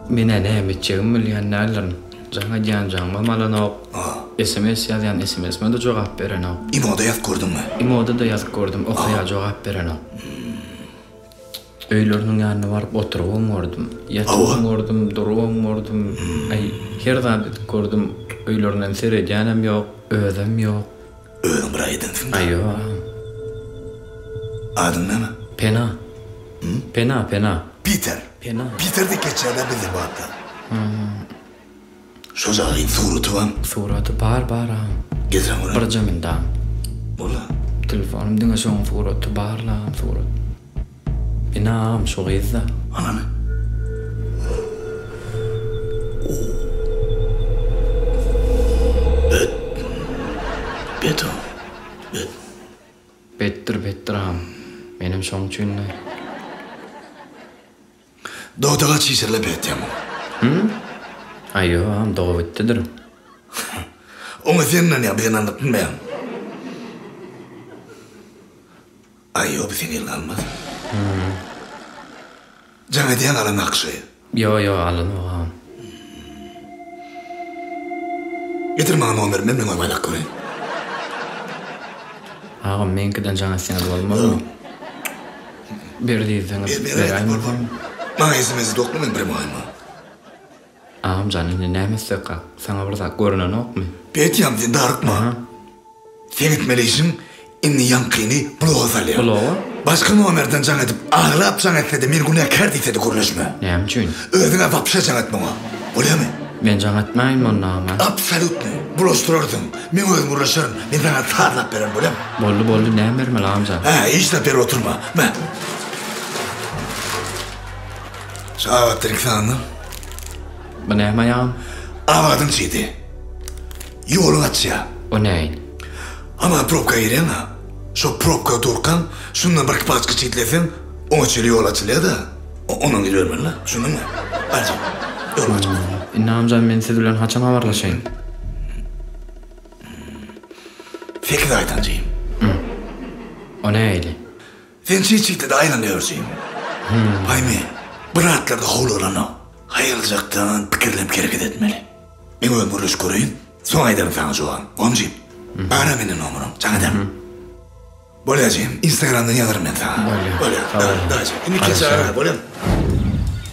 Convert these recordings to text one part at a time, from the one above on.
Mine näme etjegim bilýänlerlerin. Jaňa ýan-jaňma malanok. SMS ýazýan SMS-me de jogap berenok. İmoda ýazyp gördüňmi? Imoda da ýazyp gördüm, okaýa jogap berenok. Öýleriniň ýanyna baryp oturup gördüm. Ýatyp gördüm, durup gördüm. Ay, her zat gördüm. Öýlerinden seredýanem ýok, özüm ýok. Özüm bir aýdynsyň. Aýo. Adın näme? Pena. Pena. Peter. Pena. Peter'di keçäde bizi barda. Şo jagyň suraty var. Suraty bar. Gezem ora. Bir jaminda. Bola. Telefonumda şoň suraty barla, surat. Inam şo gyzda. Anamy. Beto. Bettir. Menim şoň üçin. Doğdaga çiğsirle bettem. Aýo, doga bitdidir. Onu senden ya ben anlattım ben. Aýo biziň ýyl almaz. Jaňa diýen alan akşy. Yo, alynýar. Getir bana nomer, men oýlaýak görýän. Ağam menkiden jaňa sen bolmaly. Berdiýiňiz, beraýmy. Bana SMS dokmy men bermäými? Ağam janyny näme söka? Saňa bir zat görünenokmy? Betýam sen darykma. Sen etmelisin, inni ýankyny bloga. Bloga? Başka nomerden jaň edip, aglap jaň etdi, men günäkär diýdi görnüşme. Näme üçin? Özüňe wapşa jaň etmäňe. Bolýarmy? Men jaň etmäýin monama. Absolutny. Bulaştırardın. Men özüm uğraşarım. Men sana tarlap beren bolýam. Boldy, näme bermeli amca? İşte beri oturma. Men. Şahat diriksanım. Bu näme ýam? Avadın çiğdi. Yolun açya. O näin? Ama probka giren ha. Şu probka durkan, şundan bir paçka çiğitlesin, ona çeli yol açılıyor da. Onun gibi vermeli la. Şunu mu? Hadi. Yol açma. Inna amca men siz bilen haçan habarlaşaýyn. Fikir aytancıyım. O näýli? Sen çiğde de aylanıyorsun. Haymi, bıraklarda hol olana. Hayırlıcaktan pikirlem hareket etmeli. Men ömürlüş göreyim, son aydan sana joğan. Omcuyum. Ara menin nomerim, can edem. Bolyacıyım, Instagram'dan yazarım ben sana. Bolya. Dağcım, inni keçe ara, bolyam.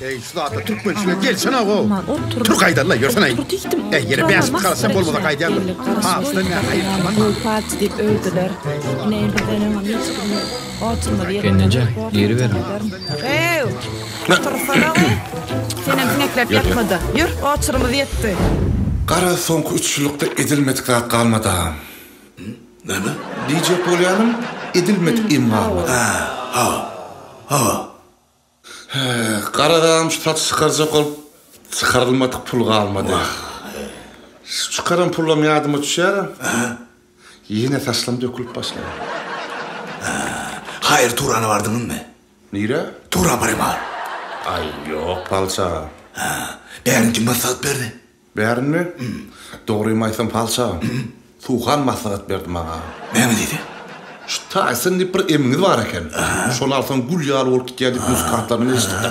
Ey şu da Türk bölüşüne gelsene o. Türk aydarla görsene. Yere beyaz kalsam olmadı kaydarlar. Aslında hayır tamam. Parti deyip öldüler. Kendince yeri verin. Hey! Otursana. Senin pineklep yatmadı. Yür, oturumuz yetti. Qara soňky 3 ýylykda edilmedik zat galmady. Näme? Diýjek bolýanym, edilmedik imam. Ha. Qaradam şu tat çıkarjak olup çıkarylmadyk pul galmady. Çıkaran pulam ýadyma düşýär. Ýene taşlam dökülüp başlady. Hayır, Turan'a vardın mı? Nire? Turan barıma. Ay yok palça. Bärin kim maslahat berdi? Bärin mi? Dogry maýsam palça. Tuğan maslahat berdi maňa. Näme diýdi? Şu taýsyn bir emini bar eken. Şonu alsan gul ýaly bolup gitýärdi, göz kartlaryny eşitdi.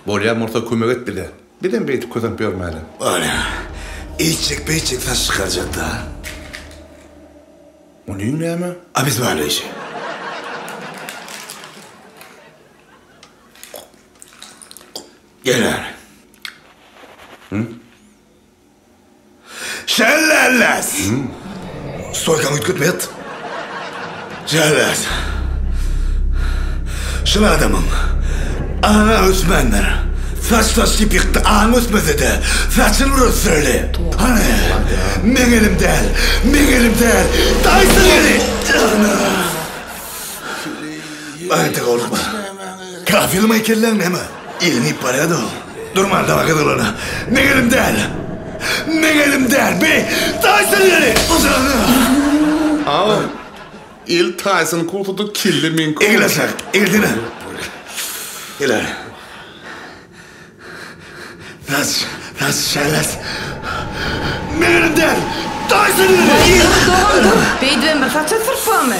Bolýar orta kömek etdi. Birden beýtip közem görmäli. İçecek saç çıkaracak da. O näme? Biz böyle işi. Gel. Şelleles. Soykan ütkütmeyet. Şelleles. Şunu adamım. Ana Osmanlar. Saç tipikti, ana Osman'da da. Saçını burası söyle. Hani? Men elimden. Daysın eli. Ayıntı olma. Kafil maykellerin ne mi? İlini paraya da ol. Durma da vakit olana. Men elimden. Bey, daysın eli. Ağam. Il Tyson kurtudu killi min kurtudu. Egilesak, egildine. Gel. Nasıl şerles? Men elimden. Daysın eli. Beydin bir saçı sırfamı.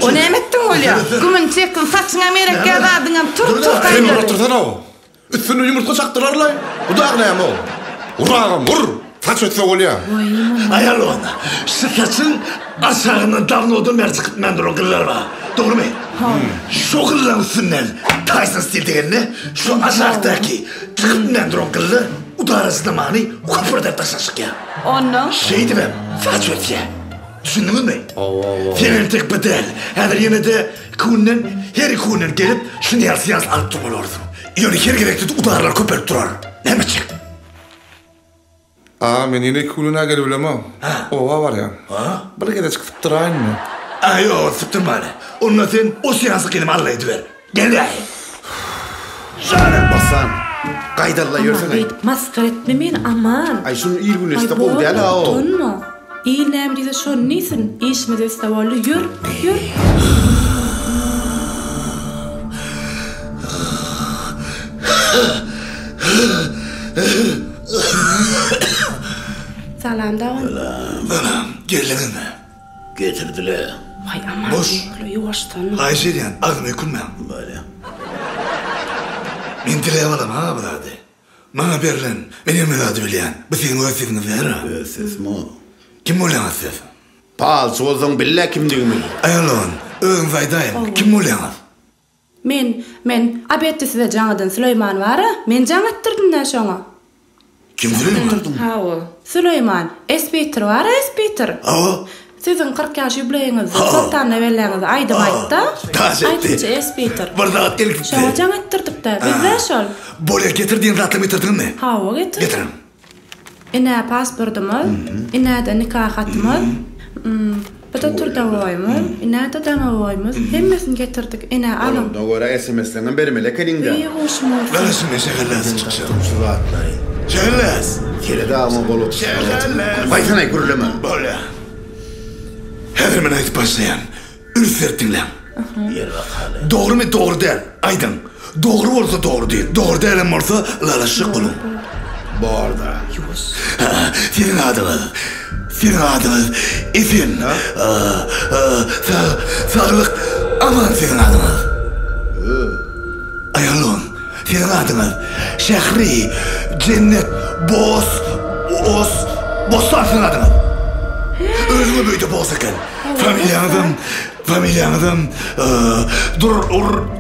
O ne emettin öyle? Gümün çekin saçına merek yazardın. Tur Sen otursana o. Üstüne yumurta çaktırarlar. Bu da ne ama? Urağım, vur. Saç ötse ol ya. Ayal ona. Sıkasın aşağına davnodu mercik mendro kıllar var. Doğru mu? Şu kılların üstünden Tyson stil degenine şu aşağıdaki çıkıp mendro kıllı udarasında mani kupırda taşaşık ya. Ondan? Şeydi ben, saç ötse. Düşündünüz mü? Senin tek bedel. Eğer yine de kuğundan, her kuğundan gelip şunu yalsıyans alıp durmalıyordum. Yani her gerekli udarlar köpürüp durar. Ne mi çık? Men yine kuluna gelip bilemem. Ova var ya. Bir kere çıkıp durayım mı? Yok, sıktırma hele. Onunla sen o seansı kelime Allah'a ediver. Gel ya. Şarak basan. Kaydalla yörsene. Maskar etmemeyin aman. Ay şunu iyi güneşte bol değil ha o. Tonma. İyi nemdize şun nisin? İşmede istavallı yür. Salam davan. Anam, geriledin mi? Getirdiler. Vay aman. Boş. Yuvaştan. Ayşe'den ağzını yıkılmayan. Böyle. Men dileğe valam ha burada. Bana berilen, benim medadı bilen. Bu senin öğretiniz ver ha. Siz mi? Kim olayınız siz? Pal soğuzun billa kim düğümü. Ayalon, öğün faydayım. Kim olayınız? Men abette size canadın Süleyman var ha? Men can attırdım da şoňa. Kim Süleyman? Hawa. Süleyman, Espeter var ha Espeter. Hawa. Sizin 40 yaş jubileýiňiz, sultan nebelleriniz aýdyp aýtdy. Aýtdy Espeter. Barda ilk. Şoňa can attırdyk da. Bizde şol. Bolya getirdiğin ratla getirdin mi? Hawa getir. Getirin. Ine pasportumuz, ine de nikah hatymyz. Bu da turda boýmyz, ine de dama boýmyz. Hemmesini getirdik. Ine alın. Ona göre SMS'den bermele kelinde. İyi hoşmuş. Versin mi şekerlersin çıksın? Şu atlayın. Şekerlersin. Kerede ama bol otur. Şekerlersin. Baytanay gürüleme. Bolya. Hemen ayıp başlayan. Ürfertinle. Doğru mu doğru değil. Aydın. Doğru olsa doğru değil. Doğru değil ama olsa lalaşık olun. Bu arada. Senin adınız. Senin adınız. İfin. Sağlık. Aman senin adınız. Ayalon. Senin adınız. Şehri. Cennet. Bostan senin adınız. Özümü büyüdü bolsaken. Familyanızın.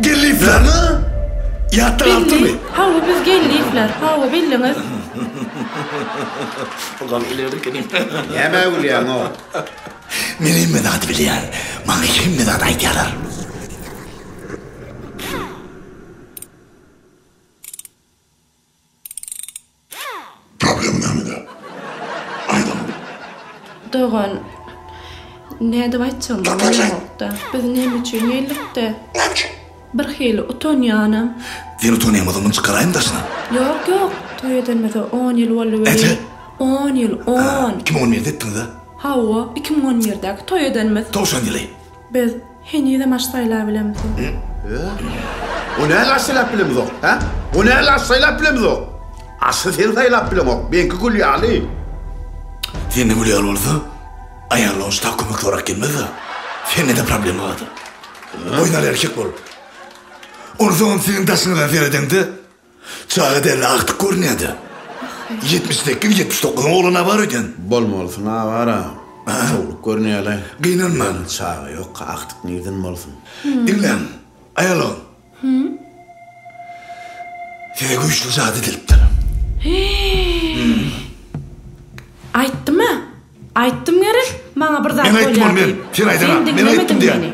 Gelifler. Yattın altı mı? Hawa biz gelliýler. Hawa bildiňiz. Yeme uliyan o. Menin medat bilýän. Maňa kim medat aýdýarlar? Problem nämede? Aýdym. Doğan. Näde baýtjam? Biz näme üçin geldik-de? Bir hili utanýanam. Sen utanýamadymyň çykaraýyn daşna. Yok. Toy edilmedi 10 yıl boldy beri. Ece? 10 yıl, 10. Kim 10 ýerde etdiň da? Hawa 2017-däki toy edilmedi. 90 ýyly. Biz henüz maştaýlar bilemiz. O ne laşylap bilemiz o? Ha? O ne laşylap bilemiz o? Asıl sen saylap bilemiz o. Benki gülýaly. Sen ne bilýär bolsa? Ayarlan şta kömek sorak gelmedi. Sen ne de problem vardı? Oynar erkek bol. Onu zaman senin daşına veredende çağı derle aktık görünüyordu. 78-79 oğluna var öden. Bolmalısın ha var ha. Soğuk görünüyorlar. Kıynanma. Çağı yok aktık nereden bolsun? Dinlen. Ayalon. Size güçlü zat edilipdir. Aýtdym mı? Aýtdym gerek. Maňa bir zat Men aýtdym bolýar. men. Sen aýdana. Men aýtdym diýen.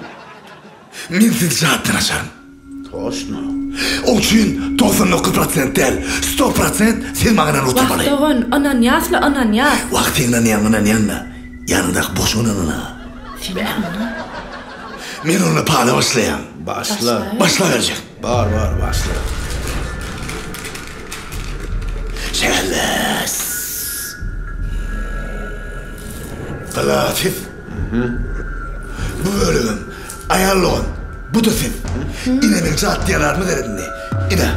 Men siz zatdan aşarım. Toşna. O üçün 99% değil, 100% sen mağanan oturmalı. Doğan, ananyas. Vaktinden yanına, yanındaki boş onunla. Men onu pahalı başlayan. Başla verecek. Var, başla. Şekerles. Latif. Bu bölüm ayarlığın. Bu da sen. İne ben caddi yarar mı derdin? İne.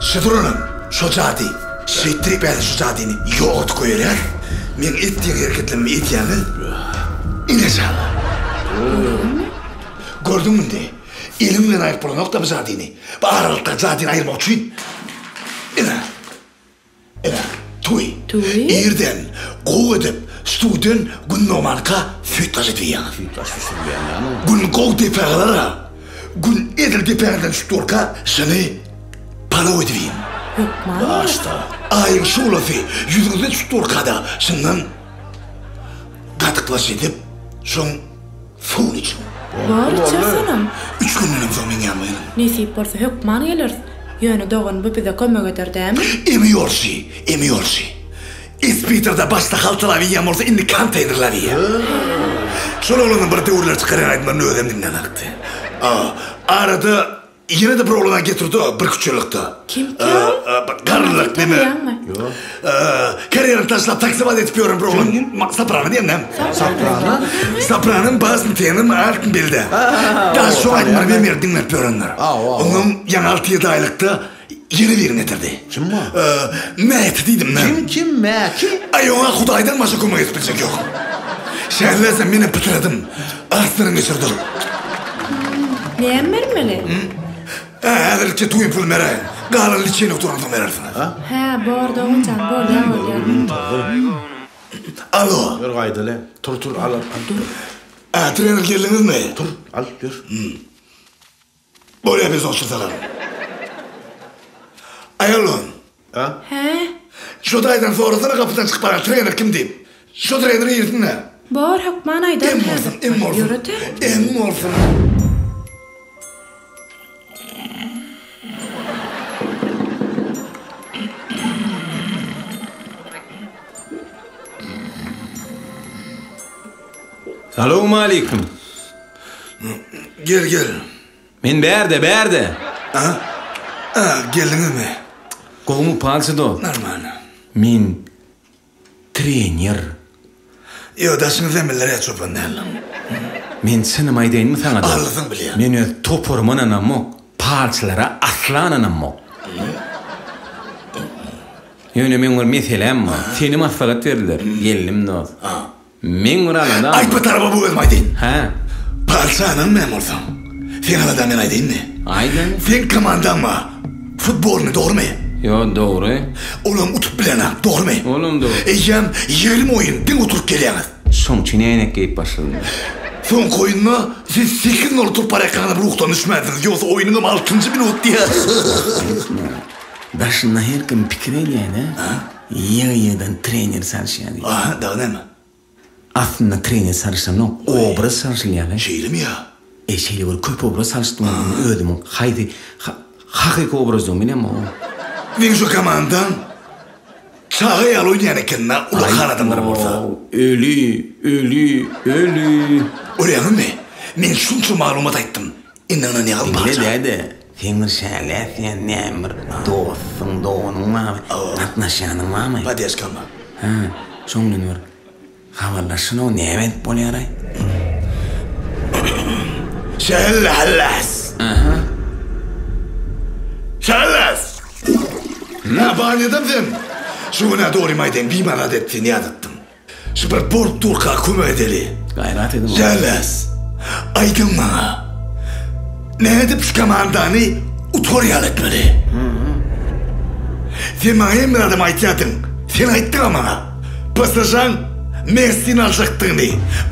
Şıdırınım. Şu caddi. Şehittirik ben şu caddini. Yoğurt koyar. Men ettiğin hareketlerimi etýäni. İne çağla. Gördün mü de? Elimden ayıp bulan nokta bu caddini. Bu aralıkta caddini ayırmak için. Tuği? Irden, qow edip, studen günnomanka füttaş etýän. Gün qow depeğlara, gün edil depeğden stolka seni palaw edýän. Hökman. Basta. Ayın şulafi, yüzüňizde stolkada şundan gatıklaş edip, şoň suwun için. Bar çasanam. 3 günden soň men ýalmaýyn. Nesip bolsa hökman gelir. Ýöne dogan bu bize kömek ederdi. Emi yorsi. İspiter'de başta haltılavi yağmursa indi konteynerlavi ya. Şol oğlanın bir teoriler çıkaran aydınlarını ödem dinlenaktı. Arada yine de bir oğlana getirdi bir küçülükte. Kim? Karlılık değil mi? Kariyerini taşlap taksivat etpiyorum bir oğlan. Soprano diyem nem. Soprano'nun bazını tenim altın bildi. Daha şu aydınları vermeyer dinletpiyorlar. Onun yan 6-7 aylıkta yeni birini getirdi. Kim mi? Mehmet dedim nem. Kim Mehmet? Ay ona Hudaydan başka kuma etmeyecek yok. Şehirlerse beni bitirdim. Aslını geçirdim. Neyem vermeli? Ädilçe tuyun pul mere. Galan liçeni oturandın verersin. Ha, bordo oncan, bol ya. Alo. Dur gaydale. Tur al. Trener geliniz mi? Tur al dur. Buraya biz olsun Ayalon. Ha? He? Şu daydan sonrasını kapıdan çıkıp bana trener kim diyeyim? Şu trenerin yerine ne? Bor hökman aydan. Em olsun. Salamu aleykum. Gel. Men berde. Geliniz mi? Qoğumu palsı do. Normal. Men trener. Yo, daşınız emellere çopan derler. Men sınım aydayn mı sana da? Ağladın bile ya. Men öz topormananam mok. Palçılara aslananam mok. Yöne men var meselem mi? Seni maslahat verirler. Geldim dost. Men var alanda. Aytma tarafa bu özüm aydın. Ha? Palçanın memursan. Sen aladan men aydın mı? Aydan. Sen komandan mı? Futbolunu doğru mu? Yo doğru. Oğlum utup bilene doğru mu? Oğlum doğru. Eyyem 20 oyun din oturup geliyorsunuz. Son çineğinek geyip başladım. Son koyununa siz 8 nol oturup para ekranı ruhtan düşmediniz. Yoksa oyunum 6. minut diye. Başında her kim fikir ediyene. Yığıdan trener sarışıyane. Daha ne mi? Aslında trener sarışan o. Obraz sarışıyane. Şeyli mi ya? Şeyli var köp obraz sarıştım. Ödüm o. Haydi. Hakik obraz o benim o. Ben şu komandan çağı yal oynayan ekenler ulakhan adamlar olsa. Ölü. Oraya mı? Ben şunca malumat ayttım. İnanına ne alın parça? Ne dedi? Senin şerlet ya nemir. Dostun doğunun mı? Atnaşanın mı? Hadi yaşkanma. Ha, şonun var. Havallaşın o nemet bol yaray. Şellas. Şellas. Ne bağırıyordum sen? Şuna doğru mayden bir bana dettiğini yadattım. Süper Bowl Turk'a kuma edeli. Gayret edin. Şellas. Aydın bana. Ne edip şu komandanı utoryal etmeli. Sen bana emradım aytıyordun. Sen ayttın ama. Pasajan Messi'nin alacaktığını,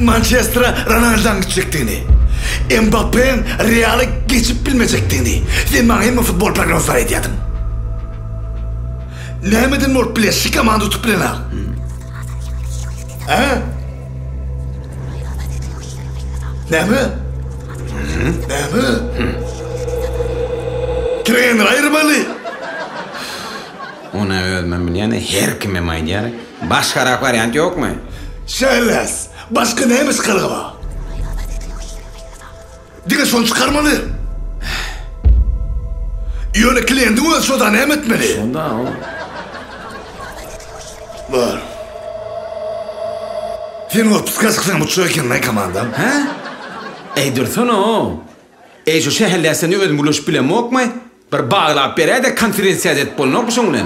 Manchester'a Ronaldo'dan gidecektiğini, Mbappe'nin Real'e geçip bilmeyecektiğini, sen bana hem futbol prognozları ediyordun. Ne medin mor bile şikamandı tutup bilene al. Ha? Ne mi? Trener ayırmalı. Ona ölmem yani her kime maydiyar. Başka varyant yok mu? Şerles. Başka neymiş kalığa? Dine son çıkarmalı. Yöne kliyendin o sodan emetmeli. Onda o. Var. Sen o psikolojikten mutlu eken ne komandam? Ha? Dursana o. Şu şehirlersini ödüm buluş bilem yok mu? Bir bağlap bere de konferansiya et bulunok mu şunun?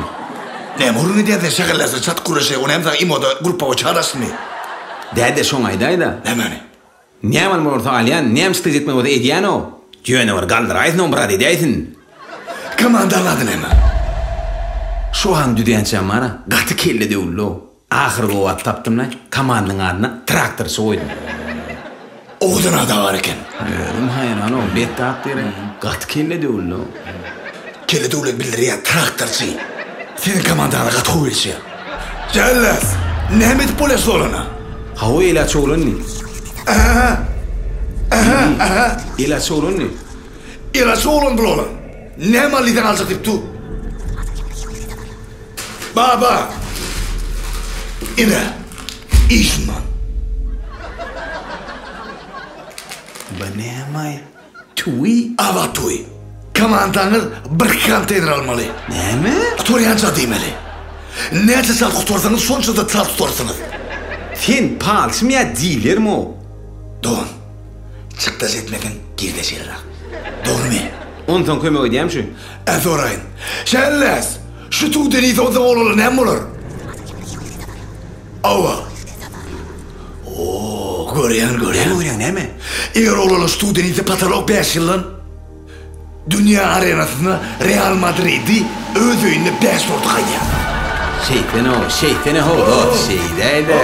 Ne morunu diye de şehirlerse çat kuruşu onu hem de imoda grupa o çağırasın mı? Dede şun aydayda. Ne mani? Niyamal morta alyan, niyam stız etme o da ediyan o. Jöne var galdır aytın o brad edeysin. Komandan adı ne mi? Şu an düdençem ara, gatı kelle de ullu. Ahir govat taptım lan, kamandın adına traktör soydum. Oğduna da var eken. Hayran o, bet tap dere, gatı kelle de ullu. Kelle de ulen bilir ya traktörçi. Senin kamandana gat huyelsi. Cellas, Nehmet polis olana. Ha o ilaç olun ni? İlaç olun ni? İlaç olun bulan. Ne malliden alacak dip tu? Baba. İne. İşman. Banemay. Tui? Ava tui. Kamandanır bir konteyner almalı. Neme? Tutoriyanca demeli. Nece sal tutarsanız sonuçta da sal tutarsınız. Sen palsım ya değiller mi o? Doğun. Çıktas etmeden girde şeyler. Doğru mu? Ondan köme ödeyem şu. Orayın. Şelles. Şu tuğdeni de o zaman olur ne olur? Ava. Oo, görüyen. Görüyen ne mi? Eğer olur şu tuğdeni de patalog 5 yılın. Dünya arenasında Real Madrid'i özüyle 5 orta kaydı. Şeytene o, şeydeydi.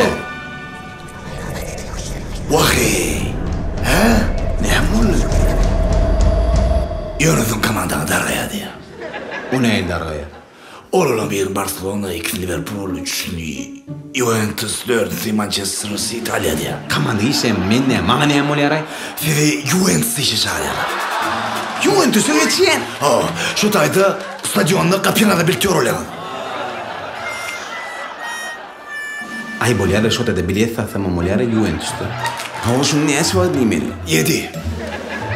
Vahi. He? Ne mi? Yönetim komandanı dargaya diye. O neydi dargaya? Oğlum bir Barcelona, 2 Liverpool, 3 Juventus, 4 Manchester City, İtalya diye. Kamandı ise minne, bana ne mi yaray? Sizi Juventus işi çağırıyor. Juventus'u geçen. Şu tayda stadyonda kapıyana birlikte rol alın. Ay bolyara şota da bilet satsam molyara Juventus'ta. Ha o şunun neyesi var demeli?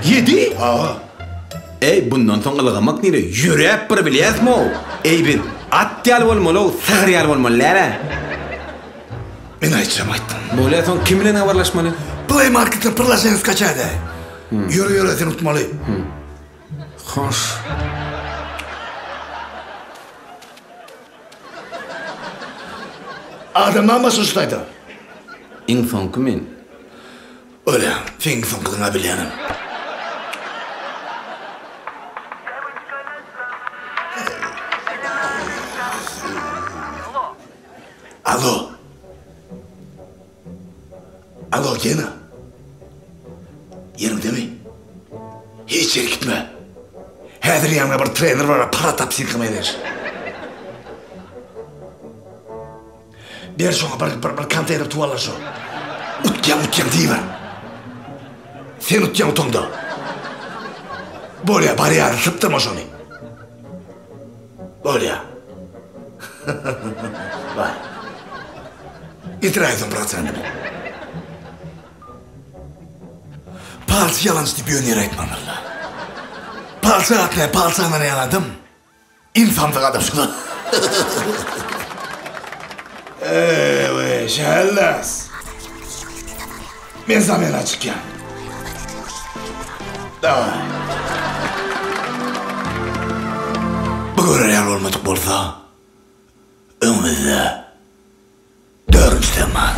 7? Ey bundan sonra lagamak nire yürep bir bilet mi o? Ey bir at-yal olmalı o, sığır-yal olmalılara. Ben aytacağım ayttım. Böyle son kimle haberleşmeli? Play Market'ın pırlaşınız kaçaydı. Yürü sen unutmalı. Hoş. Adamdan mı sustaydı? İnsan kimin? Öyle, fin son kılına bilyanım. Alo gene. Yerimde mi? Hiç yere gitme. Hedir yanına bir trainer var, para tap silkime eder. Bir sonra bir konteyner tuvalar şu. Utken deyiver. Sen utken utonda. Böyle bari yarı sıptırma şunu. Böyle. Vay. Getiraydım bıraksanı. Palsı yalancı bir yönü yaratmanırlar. Palsı atla, palsı ananı yaladım. İnsanlık adam şuna. Evet, şellas. Ben zaman açık ya. Davay. Bugün real olmadık bolsa, önümüzde 4 zaman.